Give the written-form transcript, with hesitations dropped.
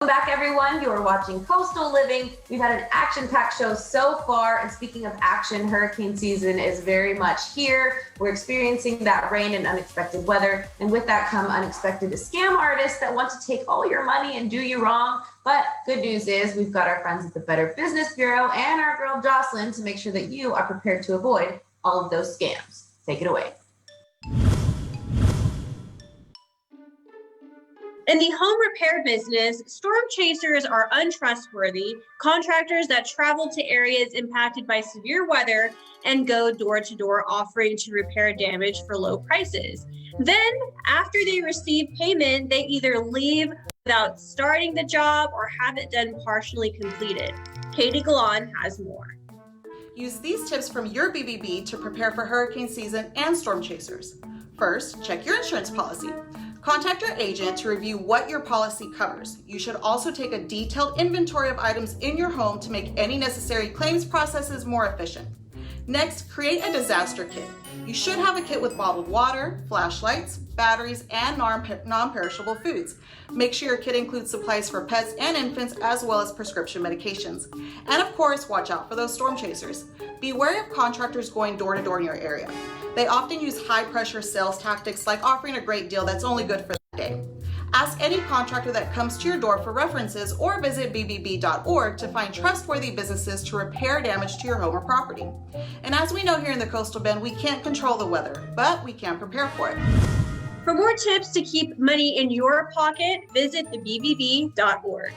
back, everyone. You are watching Coastal Living. We've had an action-packed show so far, and speaking of action, hurricane season is very much here. We're experiencing that rain and unexpected weather, and with that come unexpected scam artists that want to take all your money and do you wrong. But good news is we've got our friends at the Better Business Bureau and our girl Jocelyn to make sure that you are prepared to avoid all of those scams. Take it away. In the home repair business, storm chasers are untrustworthy contractors that travel to areas impacted by severe weather and go door to door offering to repair damage for low prices. Then, after they receive payment, they either leave without starting the job or have it done partially completed. Katie Galan has more. Use these tips from your BBB to prepare for hurricane season and storm chasers. First, check your insurance policy. Contact your agent to review what your policy covers. You should also take a detailed inventory of items in your home to make any necessary claims processes more efficient. Next, create a disaster kit. You should have a kit with bottled water, flashlights, batteries, and non-perishable foods. Make sure your kit includes supplies for pets and infants as well as prescription medications. And of course, watch out for those storm chasers. Be wary of contractors going door to door in your area. They often use high-pressure sales tactics like offering a great deal that's only good for that day. Ask any contractor that comes to your door for references or visit bbb.org to find trustworthy businesses to repair damage to your home or property. And as we know here in the Coastal Bend, we can't control the weather, but we can prepare for it. For more tips to keep money in your pocket, visit thebbb.org.